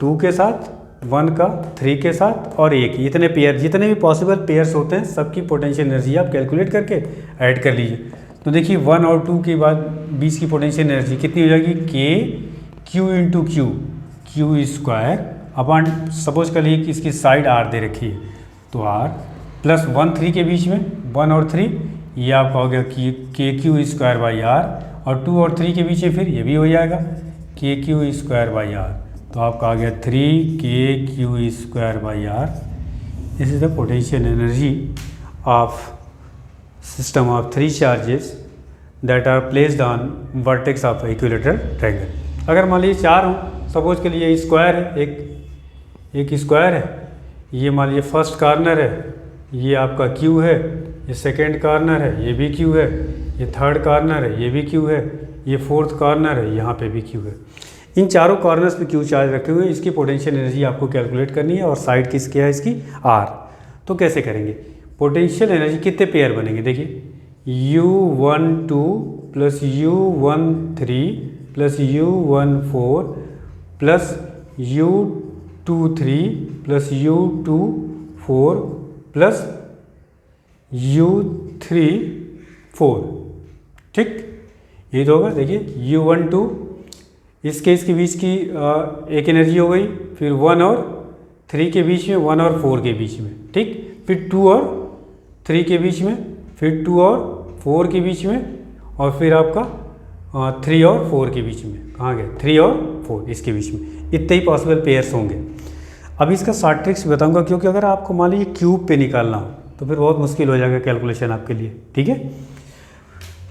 2 के साथ, 1 का 3 के साथ और 1। इतने पेयर, जितने भी पॉसिबल पेयर्स होते हैं सबकी पोटेंशियल एनर्जी आप कैलकुलेट करके ऐड कर लीजिए। तो देखिए 1 और 2 के बाद बीच की पोटेंशियल एनर्जी कितनी हो जाएगी, K(Q)/Q²। सपोज कर लीजिए कि इसकी साइड R दे रखी है, तो R +1 3 के बीच में 1 और 3, ये आपका हो गया K(Q²/R), और 2 और 3 के बीच में फिर ये भी हो जाएगा K(Q²/R). तो आपका आ गया 3K(Q²/R). This is the potential energy of system of 3 charges that are placed on vertex of equilateral triangle. अगर मान लीजिए 4 हो, सपोज के लिए स्क्वायर है, एक स्क्वायर है, ये मान लीजिए फर्स्ट कॉर्नर है, ये आपका Q है, ये सेकेंड कॉर्नर है, ये भी Q है, ये थर्ड कॉर्नर है, ये भी Q है, ये फोर्थ कॉर्नर है, यहाँ पे भी Q है। इन चारों कॉर्नर्स पे Q चार्ज रखे हुए हैं। इसकी पोटेंशियल एनर्जी आपको कैलकुलेट करनी है और साइड किसकी है इसकी, R। तो कैसे करेंगे, पोटेंशियल एनर्जी कितने पेयर बनेंगे, देखिए U12 + U13 + U14 + U23 + U24 + U34। ठीक, ये तो होगा। देखिए U12 इसके बीच की एक एनर्जी हो गई, फिर 1 और 3 के बीच में, 1 और 4 के बीच में, ठीक, फिर 2 और 3 के बीच में, फिर 2 और 4 के बीच में, और फिर आपका 3 और 4 के बीच में। कहाँ गए, 3 और 4 इसके बीच में। इतने ही पॉसिबल पेयर्स होंगे। अभी इसका शॉर्ट ट्रिक्स बताऊंगा, क्योंकि अगर आपको मान लीजिए क्यूब पे निकालना हो तो फिर बहुत मुश्किल हो जाएगा कैलकुलेशन आपके लिए। ठीक है,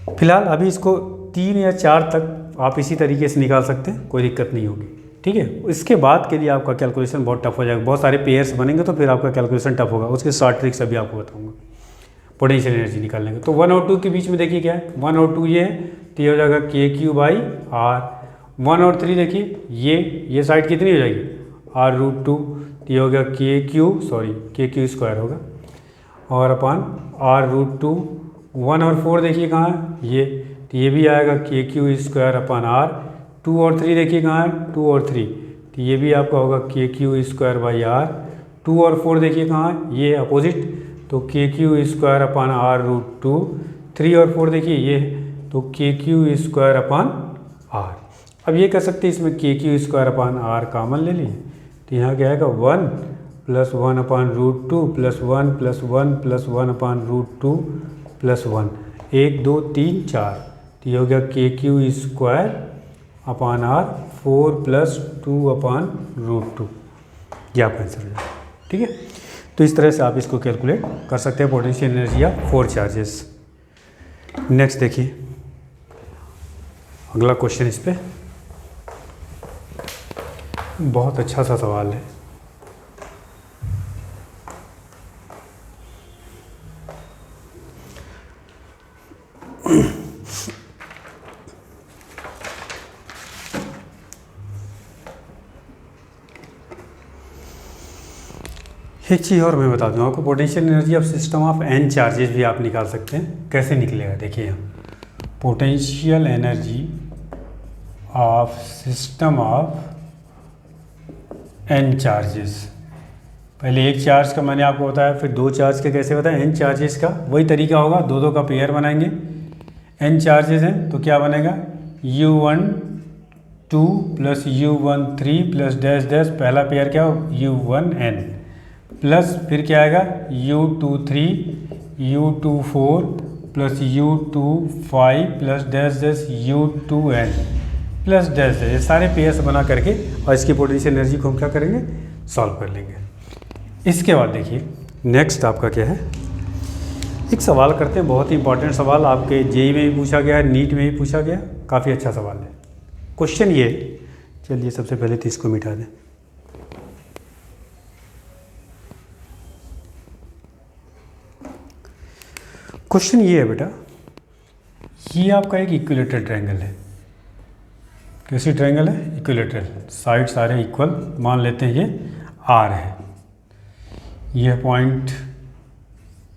फिलहाल अभी इसको 3 या 4 तक आप इसी तरीके से निकाल सकते हैं, कोई दिक्कत नहीं होगी। ठीक है, इसके बाद के लिए आपका कैलकुलेशन बहुत टफ हो जाएगा, बहुत सारे पेयर्स बनेंगे तो फिर आपका कैलकुलेशन टफ होगा। उसके शॉर्ट ट्रिक्स अभी आपको बताऊंगा पोटेंशियल एनर्जी निकालने का। तो 1 और 2 के बीच में देखिए क्या है, 1 और 2 ये है, तो ये हो जाएगा KQ/R। 1 और 3 देखिए, ये साइड कितनी हो जाएगी, R√2, तो ये हो गया KQ² होगा, और अपन R√2। 1 और 4 देखिए कहाँ है, ये, तो ये भी आएगा KQ²/R। 2 और 3 देखिए कहाँ है, 2 और 3, तो ये भी आपका होगा KQ²/R। 2 और 4 देखिए कहाँ है, ये अपोजिट, तो KQ²/R√2। 3 और 4 देखिए ये, तो KQ²/R। अब ये कर सकते हैं, इसमें KQ²/R कॉमन ले लीजिए, तो यहाँ क्या आएगा 1 plus 1/√2 plus 1 plus 1 plus 1/√2 plus 1, 1 2 3 4, तो ये हो गया KQ² अपॉन R 4 प्लस 2/√2, ये आपका आंसर हो जाएगा। ठीक है, तो इस तरह से आप इसको कैलकुलेट कर सकते हैं पोटेंशियल एनर्जी या 4 चार्जेस। नेक्स्ट देखिए अगला क्वेश्चन, इस पे बहुत अच्छा सा सवाल है। एक चीज़ और मैं बता दूं आपको, potential energy of system of n charges भी आप निकाल सकते हैं। कैसे निकलेगा देखिए, यहाँ potential energy of system of n charges, पहले एक चार्ज का मैंने आपको बताया, फिर 2 चार्ज का कैसे बताया, n चार्जेस का वही तरीका होगा, दो का पेयर बनाएंगे। n चार्जेस हैं तो क्या बनेगा, U12 plus U13 plus dash dash, पहला पेयर क्या हो U1n, प्लस फिर क्या आएगा U23 U24 plus U25 plus dash dash U2n plus dash dash, ये सारे पेयर्स बना करके और इसकी पोटेंशियल एनर्जी को हम क्या करेंगे, सॉल्व कर लेंगे। इसके बाद देखिए नेक्स्ट आपका क्या है, एक सवाल करते हैं, बहुत ही इंपॉर्टेंट सवाल, आपके जेईई में भी पूछा गया है, नीट में भी पूछा गया, काफ़ी अच्छा सवाल है। क्वेश्चन ये, चलिए सबसे पहले तो इसको मिटा दें। क्वेश्चन ये है बेटा, ये आपका एक इक्विलेटरल ट्रायंगल है। कैसी ट्रायंगल है, इक्विलेटरल, साइड सारे इक्वल मान लेते हैं, ये आर है, यह पॉइंट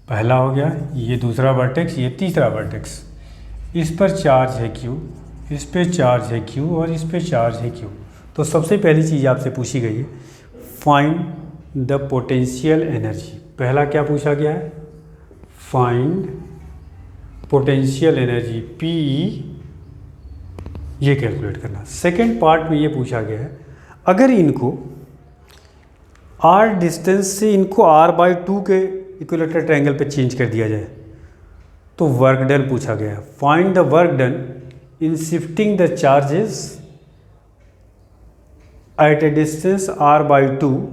पहला हो गया, ये दूसरा वर्टेक्स, ये तीसरा वर्टेक्स, इस पर चार्ज है Q, इस पे चार्ज है Q और इस पे चार्ज है Q। तो सबसे पहली चीज़ आपसे पूछी गई है, फाइंड द पोटेंशियल एनर्जी। पहला क्या पूछा गया है, फाइंड पोटेंशियल एनर्जी PE, ये कैलकुलेट करना। सेकेंड पार्ट में ये पूछा गया है, अगर इनको R डिस्टेंस से इनको R/2 के इक्विलेटरल ट्रायंगल पे चेंज कर दिया जाए तो वर्क डन पूछा गया है। Find the work done in shifting the charges at a distance R/2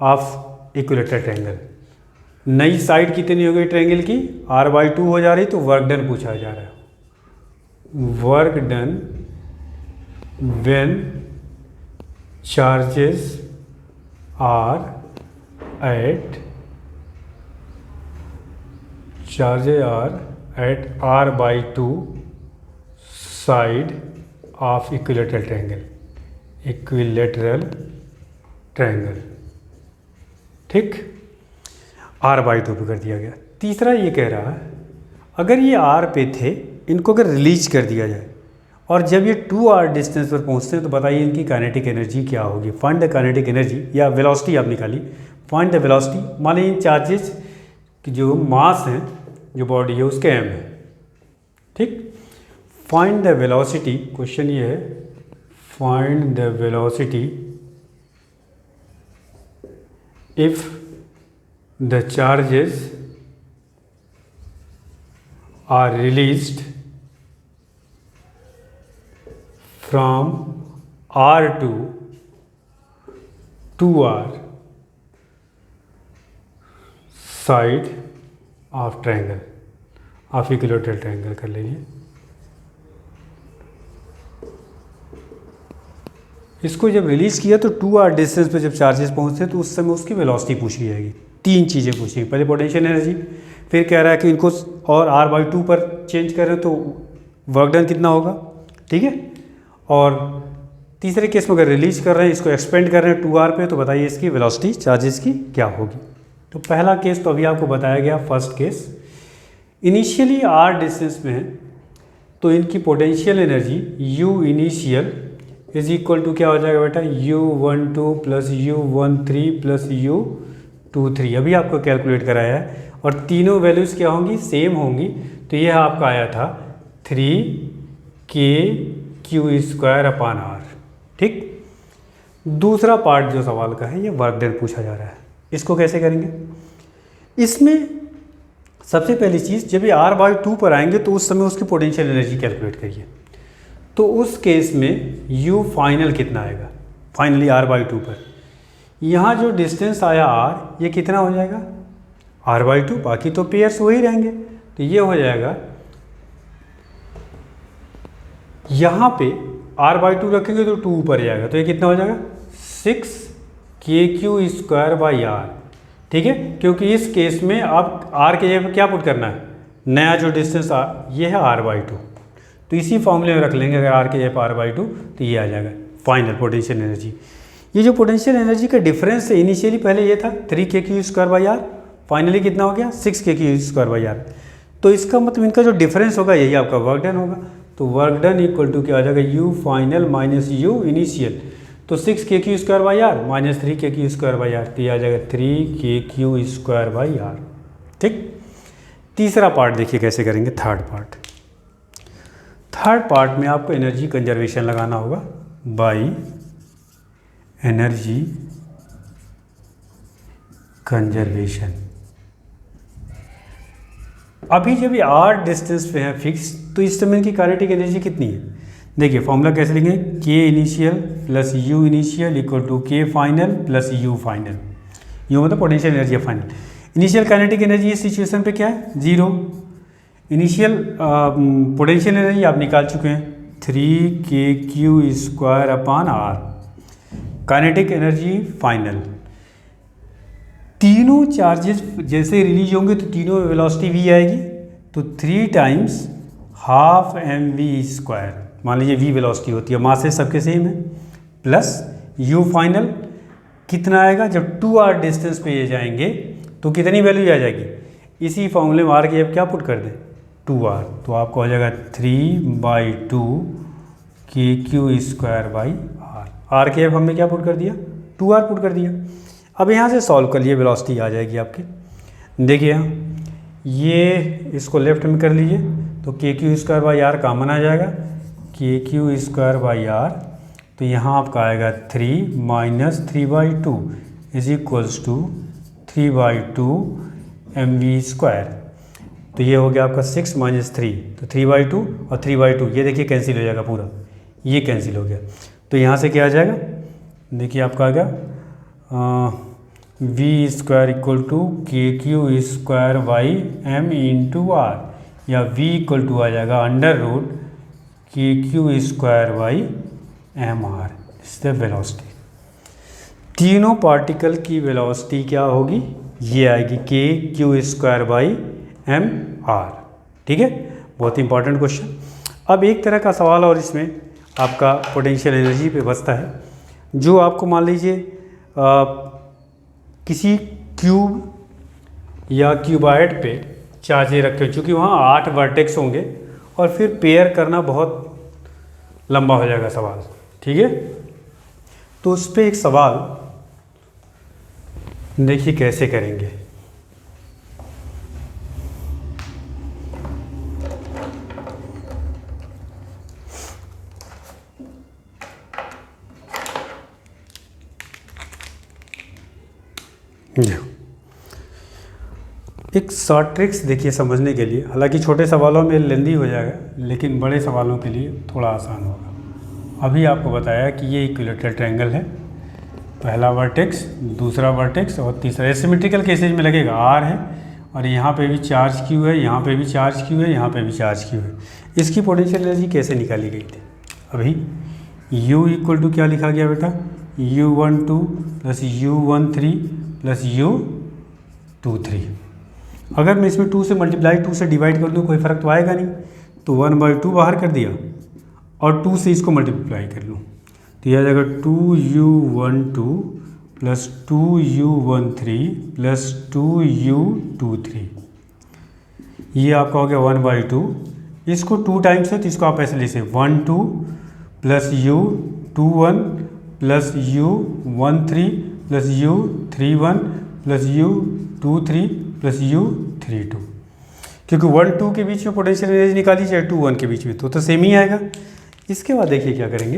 of equilateral triangle. नई साइड कितनी हो गई ट्रायंगल की, R/2 हो जा रही, तो वर्क डन पूछा जा रहा है। Work done when charges are at R/2 side of equilateral triangle, ठीक, R/2 पे कर दिया गया। तीसरा ये कह रहा है, अगर ये R पे थे, इनको अगर रिलीज कर दिया जाए और जब ये 2R डिस्टेंस पर पहुंचते हैं तो बताइए इनकी काइनेटिक एनर्जी क्या होगी। फाइंड द काइनेटिक एनर्जी, या वेलोसिटी आप निकाली, फाइंड द वेलोसिटी। मान लीजिए इन चार्जेस की जो मास है, जो बॉडी है उसके m है, ठीक। फाइंड द वेलोसिटी, क्वेश्चन ये है, find the velocity if the charges are released from R to 2R side of triangle, of equilateral triangle कर लीजिए। इसको जब रिलीज किया तो 2R डिस्टेंस पे जब चार्जेस पहुंचते तो उस समय उसकी वेलोसिटी पूछी जाएगी। तीन चीज़ें पूछी, पहले पोटेंशियल एनर्जी, फिर कह रहा है कि इनको और R/2 पर चेंज करें तो वर्क डन कितना होगा, ठीक है, और तीसरे केस में अगर रिलीज कर रहे हैं, इसको एक्सपेंड कर रहे हैं 2R पे, तो बताइए इसकी वेलोसिटी चार्जेस की क्या होगी। तो पहला केस तो अभी आपको बताया गया, first case initially R distance में है तो इनकी potential energy U initial is equal to क्या हो जाएगा बेटा, U12 plus U13 plus U23, अभी आपको कैलकुलेट कराया है, और तीनों वैल्यूज़ क्या होंगी, सेम होंगी। तो यह आपका आया था 3KQ²/R, ठीक। दूसरा पार्ट जो सवाल का है, ये वर्क डन पूछा जा रहा है। इसको कैसे करेंगे? इसमें सबसे पहली चीज़, जब ये r/2 पर आएंगे तो उस समय उसकी पोटेंशियल एनर्जी कैलकुलेट करिए। तो उस केस में u फाइनल कितना आएगा? फाइनली r/2 पर यहाँ जो डिस्टेंस आया r, ये कितना हो जाएगा? r/2, बाकी तो पेयर्स वही रहेंगे, तो ये हो जाएगा, यहाँ पे r/2 रखेंगे तो 2 ऊपर जाएगा, तो ये कितना हो जाएगा? 6kq²/r। ठीक है, क्योंकि इस केस में आप r के जगह क्या पुट करना है? नया जो डिस्टेंस ये है r/2, तो इसी फॉर्मूले में रख लेंगे। अगर r के जगह r/2 तो ये आ जाएगा फाइनल पोटेंशियल एनर्जी। ये जो पोटेंशियल एनर्जी का डिफरेंस है, इनिशियली पहले ये था 3kq²/r, फाइनली कितना हो गया? 6kq²/r। तो इसका मतलब इनका जो डिफरेंस होगा यही आपका वर्क डन होगा। तो वर्क डन इक्वल टू क्या आ जाएगा? u final minus u initial, तो 6kq²/r माइनस 3kq²/r, तो ये आ जाएगा 3kq²/r। ठीक, तीसरा पार्ट देखिए कैसे करेंगे। थर्ड पार्ट में आपको एनर्जी कंजर्वेशन लगाना होगा बाई एनर्जी कंजर्वेशन। अभी जब ये r डिस्टेंस पे है फिक्स, तो इस समय की काइनेटिक एनर्जी कितनी है? देखिए फॉर्मूला कैसे लिखेंगे? k initial plus u initial equal to k final plus u final. u मतलब potential energy final. Initial kinetic energy इस सिचुएशन पे क्या है? 0। इनिशियल पोटेंशियल एनर्जी आप निकाल चुके हैं 3kq²/r। Kinetic energy final. तीनों चार्जेस जैसे रिलीज होंगे तो तीनों में वेलोसिटी v आएगी, तो 3 टाइम्स ½ mv²। मान लीजिए v वेलोसिटी होती है, मास से सबके सेम है, प्लस u फाइनल कितना आएगा? जब 2r डिस्टेंस पे ये जाएंगे तो कितनी वैल्यू आ जाएगी? इसी फॉर्मूले में r की अब क्या पुट कर दें? 2r, तो आपको हो जाएगा 3/2 kq²/r। r के अब हमने क्या पुट कर दिया? 2r पुट कर दिया। अब यहाँ से सॉल्व कर लिए, वेलोसिटी आ जाएगी आपकी। देखिए यहाँ ये इसको लेफ्ट में कर लीजिए, तो kq²/r कॉमन आ जाएगा, kq²/r, तो यहाँ आपका आएगा 3 minus 3/2 is equals to 3/2 mv²। तो ये हो गया आपका 6 माइनस 3, तो 3/2 और 3/2 ये देखिए कैंसिल हो जाएगा पूरा, ये कैंसिल हो गया। तो यहाँ से क्या आ जाएगा? देखिए आपका आ गया v² equal to kq²/m into r, या v इक्वल टू आ जाएगा √kq²/mr। इस द वेलोसिटी। तीनों पार्टिकल की वेलोसिटी क्या होगी? ये आएगी kq²/mr। ठीक है, बहुत इंपॉर्टेंट क्वेश्चन। अब एक तरह का सवाल और इसमें आपका पोटेंशियल एनर्जी पे बचता है, जो आपको मान लीजिए किसी क्यूब या क्यूबॉइड पे चार्जें रखे, चूँकि वहाँ 8 वर्टेक्स होंगे और फिर पेयर करना बहुत लंबा हो जाएगा सवाल। ठीक है, तो उस पर एक सवाल देखिए कैसे करेंगे। एक शॉर्ट ट्रिक्स देखिए समझने के लिए, हालांकि छोटे सवालों में लेंदी हो जाएगा, लेकिन बड़े सवालों के लिए थोड़ा आसान होगा। अभी आपको बताया कि ये इक्विलेटरल ट्रायंगल है, पहला वर्टेक्स, दूसरा वर्टेक्स और तीसरा। एसिमेट्रिकल केसेज में लगेगा r है और यहाँ पे भी चार्ज q है, यहाँ पे भी चार्ज q है, यहाँ पे भी चार्ज q है। इसकी पोटेंशियल एनर्जी कैसे निकाली गई थी? अभी u इक्वल टू क्या लिखा गया बेटा? u12 plus u13 plus u23। अगर मैं इसमें 2 से मल्टीप्लाई 2 से डिवाइड कर दूँ कोई फ़र्क तो आएगा नहीं, तो 1/2 बाहर कर दिया और 2 से इसको मल्टीप्लाई कर लूँ, तो यह आ जाएगा 2u12 plus 2u13 plus 2u23। ये आपका हो गया 1/2। इसको 2 टाइम्स है तो इसको आप ऐसे लिखे 12 plus u21 plus u13 plus u31 plus u23 plus u32, क्योंकि 1-2 के बीच में पोटेंशियल एनर्जी निकाली जाए 2-1 के बीच में तो सेम ही आएगा। इसके बाद देखिए क्या करेंगे,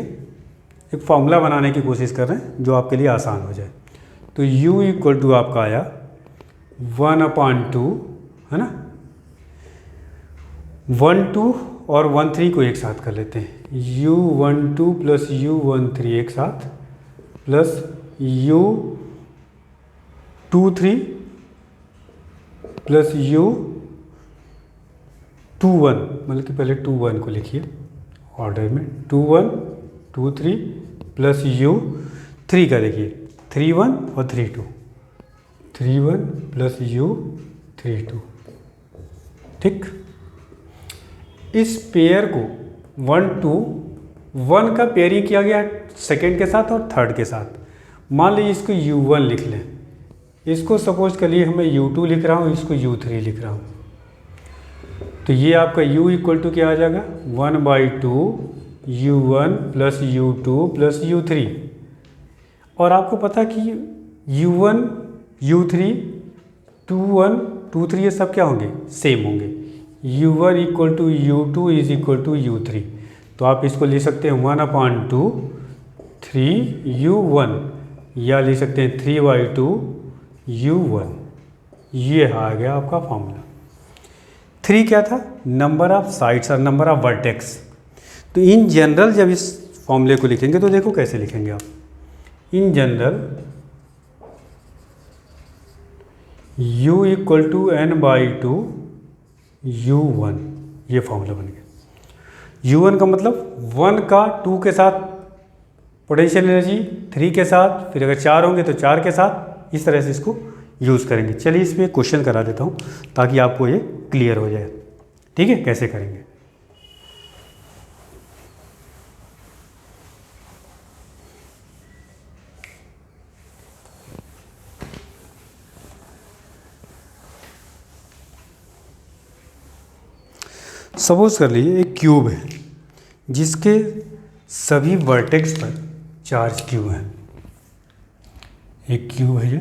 एक फॉर्मूला बनाने की कोशिश कर रहे हैं जो आपके लिए आसान हो जाए। तो u इक्वल टू आपका आया 1/2, है ना। 1/2 और 1/3 को एक साथ कर लेते हैं, u12 प्लस u13 एक साथ, प्लस u23 प्लस u21, मतलब कि पहले 21 को लिखिए ऑर्डर में, 21 23 प्लस u3 का देखिए 31 और 32, 31 प्लस u32। ठीक, इस पेयर को 1 2 1 का पेयरिंग किया गया सेकेंड के साथ और थर्ड के साथ। मान लीजिए इसको u1 लिख लें, इसको सपोज करिए मैं u2 लिख रहा हूँ, इसको u3 लिख रहा हूँ, तो ये आपका u इक्वल टू क्या आ जाएगा 1/2 u1 plus u2 plus u3। और आपको पता कि u1 u3 21 23 ये सब क्या होंगे, सेम होंगे। u1 equal to u2 is equal to u3, तो आप इसको लिख सकते हैं 1/2 3u1, या लिख सकते हैं 3/2 u1। ये आ गया आपका फॉर्मूला। 3 क्या था, नंबर ऑफ साइड्स और नंबर ऑफ वर्टेक्स। तो इन जनरल जब इस फॉर्मूले को लिखेंगे तो देखो कैसे लिखेंगे आप। In general u equal to n/2 u1, ये फॉर्मूला बन गया। u1 का मतलब 1 का 2 के साथ पोटेंशियल एनर्जी, 3 के साथ, फिर अगर 4 होंगे तो 4 के साथ, इस तरह से इसको यूज़ करेंगे। चलिए इसमें क्वेश्चन करा देता हूँ ताकि आपको ये क्लियर हो जाए। ठीक है, कैसे करेंगे। सपोज कर लीजिए एक क्यूब है जिसके सभी वर्टेक्स पर चार्ज क्यू है। एक क्यूब है ये,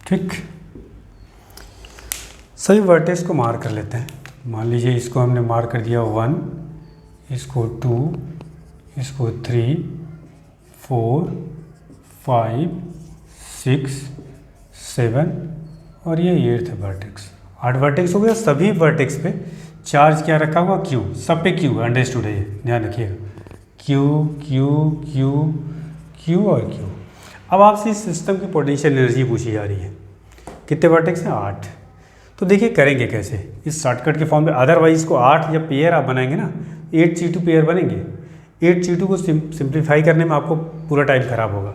ठीक। सभी वर्टेक्स को मार्क कर लेते हैं। मान लीजिए इसको हमने मार्क कर दिया 1, इसको 2, इसको 3 4 5 6 7 और ये 8th वर्टेक्स। 8 वर्टेक्स हो गया। सभी वर्टेक्स पे चार्ज क्या रखा हुआ, क्यू। सब पे क्यू, अंडरस्टूड है, ये ध्यान रखिएगा। क्यू क्यू क्यू क्यू और क्यू। अब आपसे इस सिस्टम की पोटेंशियल एनर्जी पूछी जा रही है। कितने वर्टेक्स हैं, 8। तो देखिए करेंगे कैसे इस शॉर्टकट के फॉर्म में। अदरवाइज इसको 8 जब पेयर आप बनाएंगे ना, 8C2 पेयर बनेंगे। 8C2 को सिंप्लीफाई करने में आपको पूरा टाइम खराब होगा।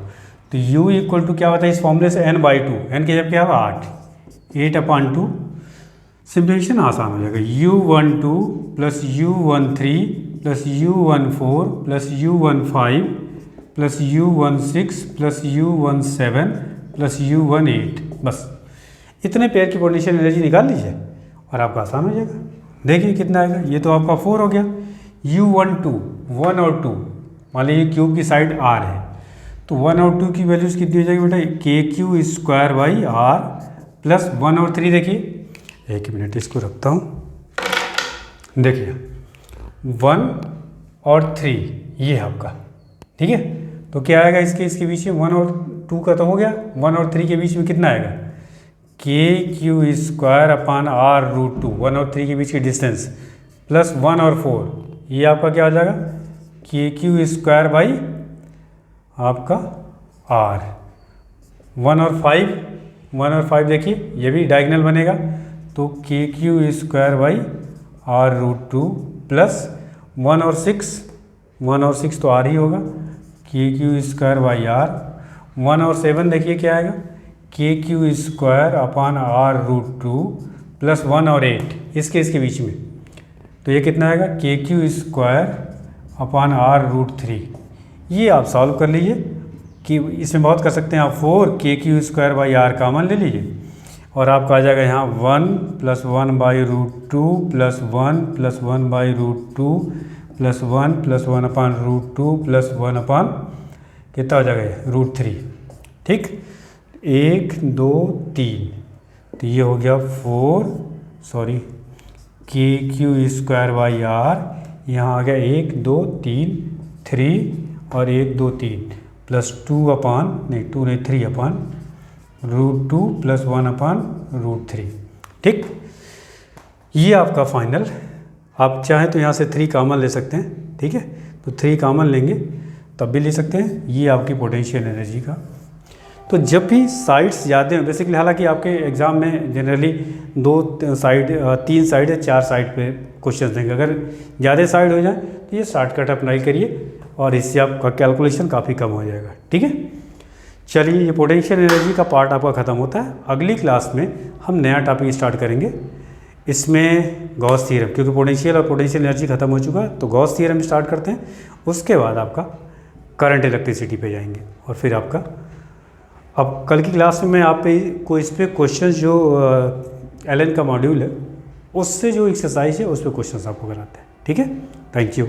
तो u इक्वल टू क्या होता है इस फॉर्मूले से, n/2। n के जब क्या होगा 8, 8/2। सिंप्लीफिकेशन आसान हो जाएगा। u12 plus u13 plus u14 plus u15 plus u16 plus u17 plus u18। बस इतने पेयर की पोटेंशियल एनर्जी निकाल लीजिए और आपका आसान हो जाएगा। देखिए कितना आएगा, ये तो आपका 4 हो गया। u12 1 और 2, मान लीजिए क्यूब की साइड r है, तो 1 और 2 की वैल्यूज़ कितनी हो जाएगी बेटा, KQ² प्लस 1 और 3। देखिए 1 मिनट इसको रखता हूँ। देखिए 1 और 3 ये है आपका, ठीक है। तो क्या आएगा इसके बीच में, 1 और 2 का तो हो गया, 1 और 3 के बीच में कितना आएगा, KQ² r√2। 1 और 3 के बीच की डिस्टेंस प्लस 1 और 4, ये आपका क्या हो जाएगा, KQ² आपका r। 1 और 5 देखिए ये भी डायगोनल बनेगा, तो KQ² r√2 प्लस 1 और 6 तो r ही होगा, KQ² r। 1 और 7 देखिए क्या आएगा, KQ² r√2 प्लस 1 और 8, इसके बीच में, तो ये कितना आएगा, KQ² r√3। ये आप सॉल्व कर लीजिए कि इसमें बहुत कर सकते हैं आप। 4 KQ² r कॉमन ले लीजिए और आपका आ जाएगा यहाँ 1 plus 1/√2 plus 1 plus 1/√2 plus 1 plus 1/√2 plus 1/, कितना हो जाएगा ये √3, ठीक। 1 2 3, तो ये हो गया 4 यहाँ आ गया 1 2 3 3 और 1 2 3 प्लस 3 अपान √2 प्लस 1 अपान √3, ठीक। ये आपका फाइनल, आप चाहें तो यहाँ से 3 कॉमन ले सकते हैं, ठीक है, तो 3 कॉमन लेंगे तब भी ले सकते हैं। ये आपकी पोटेंशियल एनर्जी का। तो जब भी साइड्स ज़्यादा हैं, बेसिकली हालांकि आपके एग्ज़ाम में जनरली 3 साइड या 4 साइड पे क्वेश्चन देंगे, अगर ज़्यादा साइड हो जाए तो ये शॉर्टकट अप्लाई करिए और इससे आपका कैलकुलेशन काफ़ी कम हो जाएगा, ठीक है। चलिए, ये पोटेंशियल एनर्जी का पार्ट आपका ख़त्म होता है। अगली क्लास में हम नया टॉपिक स्टार्ट करेंगे, इसमें गॉस थ्योरम, क्योंकि पोटेंशियल और पोटेंशियल एनर्जी खत्म हो चुका है, तो गॉस थ्योरम स्टार्ट करते हैं। उसके बाद आपका करंट इलेक्ट्रिसिटी पे जाएंगे और फिर आपका, अब कल की क्लास में मैं आप पे को इस पे क्वेश्चन जो एलन का मॉड्यूल है उससे जो एक्सरसाइज है उस पर क्वेश्चन आपको कराते हैं, ठीक है। Thank you.